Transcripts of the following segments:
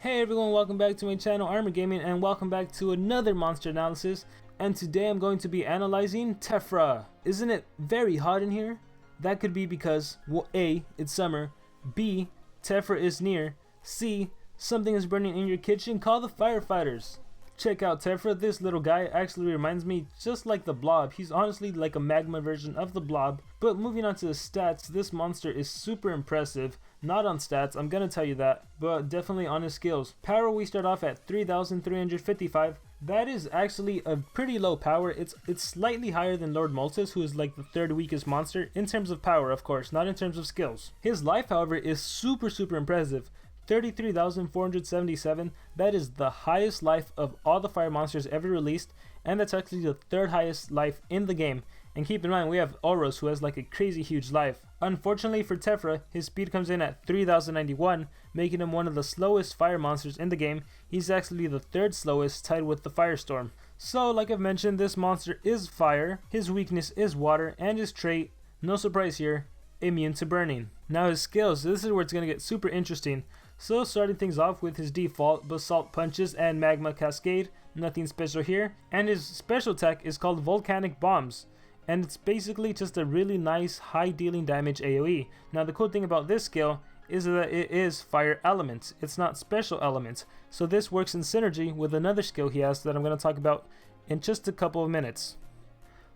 Hey everyone, welcome back to my channel Armor Gaming, and welcome back to another monster analysis. And today I'm going to be analyzing Tephra. Isn't it very hot in here? That could be because, well, A, it's summer, B, Tephra is near, C, something is burning in your kitchen, call the firefighters. Check out Tephra. This little guy actually reminds me just like the Blob. He's honestly like a magma version of the Blob. But moving on to the stats, this monster is super impressive. Not on stats, I'm gonna tell you that, but definitely on his skills. Power, we start off at 3,355. That is actually a pretty low power. It's slightly higher than Lord Moltus, who is like the third weakest monster in terms of power, of course, not in terms of skills. His life, however, is super impressive. 33,477. That is the highest life of all the fire monsters ever released, and that's actually the third highest life in the game. And keep in mind, we have Oros, who has like a crazy huge life. Unfortunately for Tephra, his speed comes in at 3,091, making him one of the slowest fire monsters in the game. He's actually the third slowest, tied with the Firestorm. So like I've mentioned, this monster is fire, his weakness is water, and his trait, no surprise here, immune to burning. Now his skills, this is where it's going to get super interesting. So starting things off with his default Basalt Punches and Magma Cascade, nothing special here. And his special attack is called Volcanic Bombs, and it's basically just a really nice high dealing damage AoE. Now the cool thing about this skill is that it is fire elements, it's not special elements. So this works in synergy with another skill he has that I'm going to talk about in just a couple of minutes.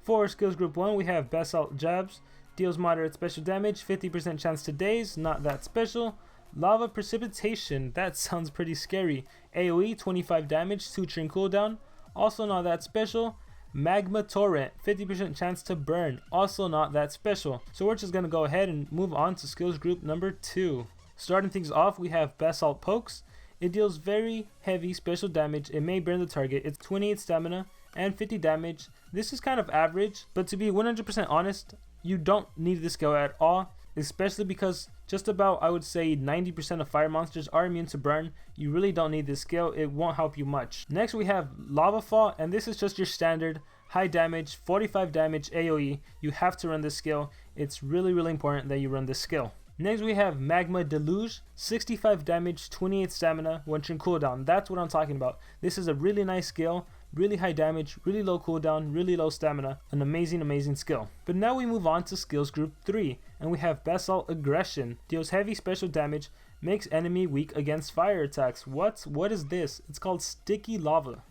For skills group 1, we have Basalt Jabs, deals moderate special damage, 50% chance to daze, not that special. Lava Precipitation, that sounds pretty scary. AoE 25 damage, 2 turn cooldown, also not that special. Magma Torrent, 50% chance to burn, also not that special. So we're just gonna go ahead and move on to skills group number 2. Starting things off, we have Basalt Pokes. It deals very heavy special damage. It may burn the target. It's 28 stamina and 50 damage. This is kind of average, but to be 100% honest, you don't need this skill at all, especially because just about, I would say, 90% of fire monsters are immune to burn. You really don't need this skill, it won't help you much. Next we have Lava Fall, and this is just your standard high damage, 45 damage AoE. You have to run this skill. It's really important that you run this skill. Next we have Magma Deluge, 65 damage, 28 stamina, 1 turn cooldown. That's what I'm talking about. This is a really nice skill. Really high damage, really low cooldown, really low stamina, an amazing skill. But now we move on to skills group 3, and we have Basalt Aggression, deals heavy special damage, makes enemy weak against fire attacks. What is this? It's called Sticky Lava.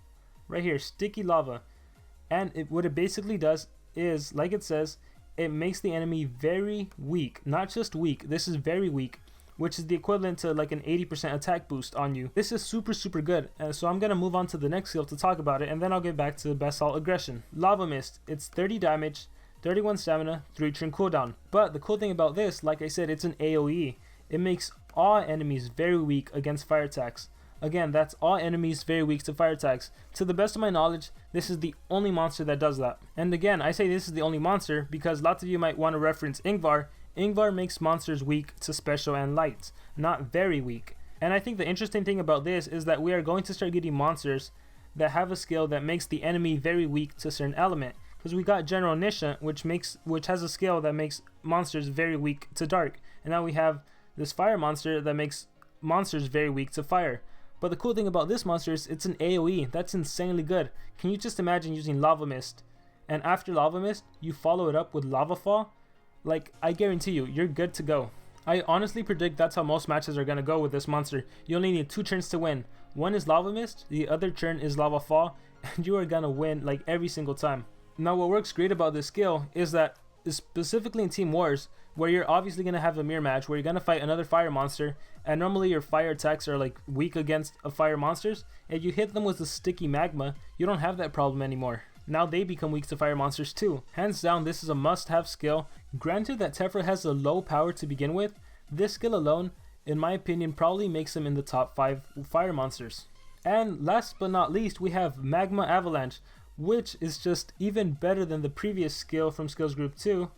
Right here, Sticky Lava. And what it basically does is, like it says, it makes the enemy very weak. Not just weak, this is very weak, which is the equivalent to like an 80% attack boost on you. This is super good, so I'm gonna move on to the next skill to talk about it, and then I'll get back to Basalt Aggression. Lava Mist, it's 30 damage, 31 stamina, 3 turn cooldown. But the cool thing about this, like I said, it's an AoE. It makes all enemies very weak against fire attacks. Again, that's all enemies very weak to fire attacks. To the best of my knowledge, this is the only monster that does that. And again, I say this is the only monster because lots of you might want to reference Ingvar. Ingvar makes monsters weak to special and light, not very weak. And I think the interesting thing about this is that we are going to start getting monsters that have a skill that makes the enemy very weak to a certain element. Because we got General Nisha, which has a skill that makes monsters very weak to dark. And now we have this fire monster that makes monsters very weak to fire. But the cool thing about this monster is it's an AoE. That's insanely good. Can you just imagine using Lava Mist, and after Lava Mist, you follow it up with Lava Fall? Like, I guarantee you, you're good to go. I honestly predict that's how most matches are going to go with this monster. You only need 2 turns to win. One is Lava Mist, the other turn is Lava Fall, and you are going to win like every single time. Now what works great about this skill is that, specifically in Team Wars, where you're obviously going to have a mirror match where you're going to fight another fire monster, and normally your fire attacks are like weak against fire monsters, and you hit them with the sticky magma, you don't have that problem anymore. Now they become weak to fire monsters too. Hands down, this is a must-have skill. Granted that Tephra has a low power to begin with, this skill alone, in my opinion, probably makes him in the top 5 fire monsters. And last but not least, we have Magma Avalanche, which is just even better than the previous skill from skills group 2,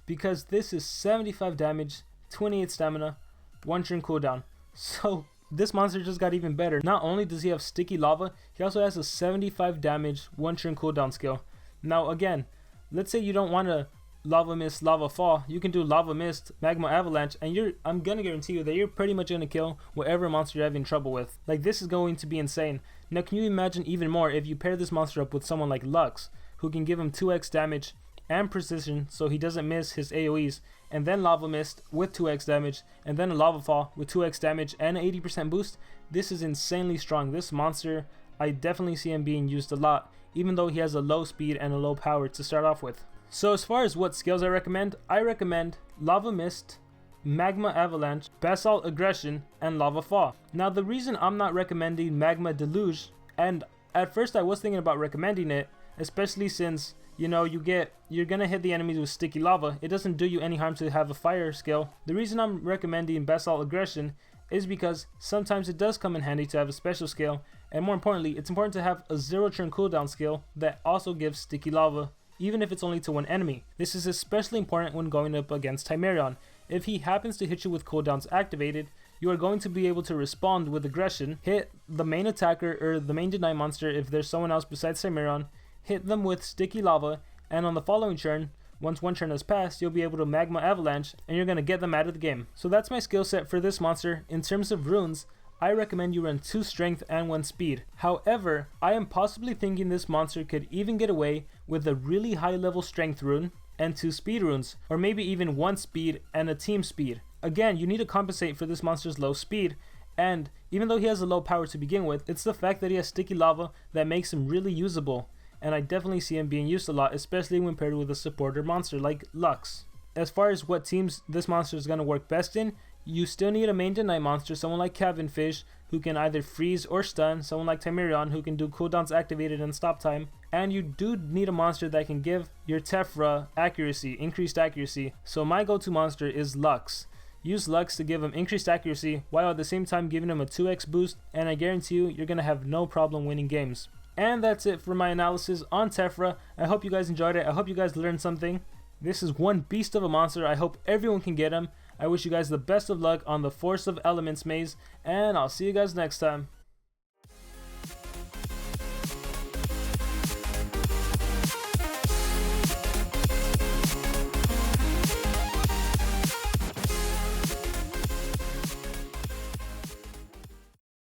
because this is 75 damage, 28 stamina, 1 turn cooldown. So this monster just got even better. Not only does he have sticky lava, he also has a 75 damage, 1 turn cooldown skill. Now again, let's say you don't want to Lava Mist, Lava Fall, you can do Lava Mist, Magma Avalanche, and I'm gonna guarantee you that you're pretty much gonna kill whatever monster you're having trouble with. Like, this is going to be insane. Now, can you imagine even more if you pair this monster up with someone like Lux, who can give him 2x damage and precision so he doesn't miss his AoEs, and then Lava Mist with 2x damage, and then a Lava Fall with 2x damage and an 80% boost? This is insanely strong. This monster, I definitely see him being used a lot, even though he has a low speed and a low power to start off with. So as far as what skills I recommend Lava Mist, Magma Avalanche, Basalt Aggression, and Lava Fall. Now, the reason I'm not recommending Magma Deluge, and at first I was thinking about recommending it, especially since, you know, you're gonna hit the enemies with sticky lava. It doesn't do you any harm to have a fire skill. The reason I'm recommending Basalt Aggression is because sometimes it does come in handy to have a special skill, and more importantly, it's important to have a 0 turn cooldown skill that also gives sticky lava, even if it's only to one enemy. This is especially important when going up against Timerion. If he happens to hit you with cooldowns activated, you are going to be able to respond with aggression, hit the main attacker or the main deny monster if there's someone else besides Timerion, hit them with sticky lava, and on the following turn, once one turn has passed, you'll be able to Magma Avalanche, and you're going to get them out of the game. So that's my skill set for this monster. In terms of runes, I recommend you run 2 strength and 1 speed. However, I am possibly thinking this monster could even get away with a really high level strength rune and 2 speed runes, or maybe even 1 speed and a team speed. Again, you need to compensate for this monster's low speed, and even though he has a low power to begin with, it's the fact that he has sticky lava that makes him really usable, and I definitely see him being used a lot, especially when paired with a supporter monster like Lux. As far as what teams this monster is going to work best in, you still need a main deny monster, someone like Cavenfish, who can either freeze or stun, someone like Timerion, who can do cooldowns activated and stop time, and you do need a monster that can give your Tephra accuracy, increased accuracy. So my go-to monster is Lux. Use Lux to give him increased accuracy, while at the same time giving him a 2x boost, and I guarantee you're going to have no problem winning games. And that's it for my analysis on Tephra. I hope you guys enjoyed it. I hope you guys learned something. This is one beast of a monster. I hope everyone can get him. I wish you guys the best of luck on the Force of Elements maze, and I'll see you guys next time.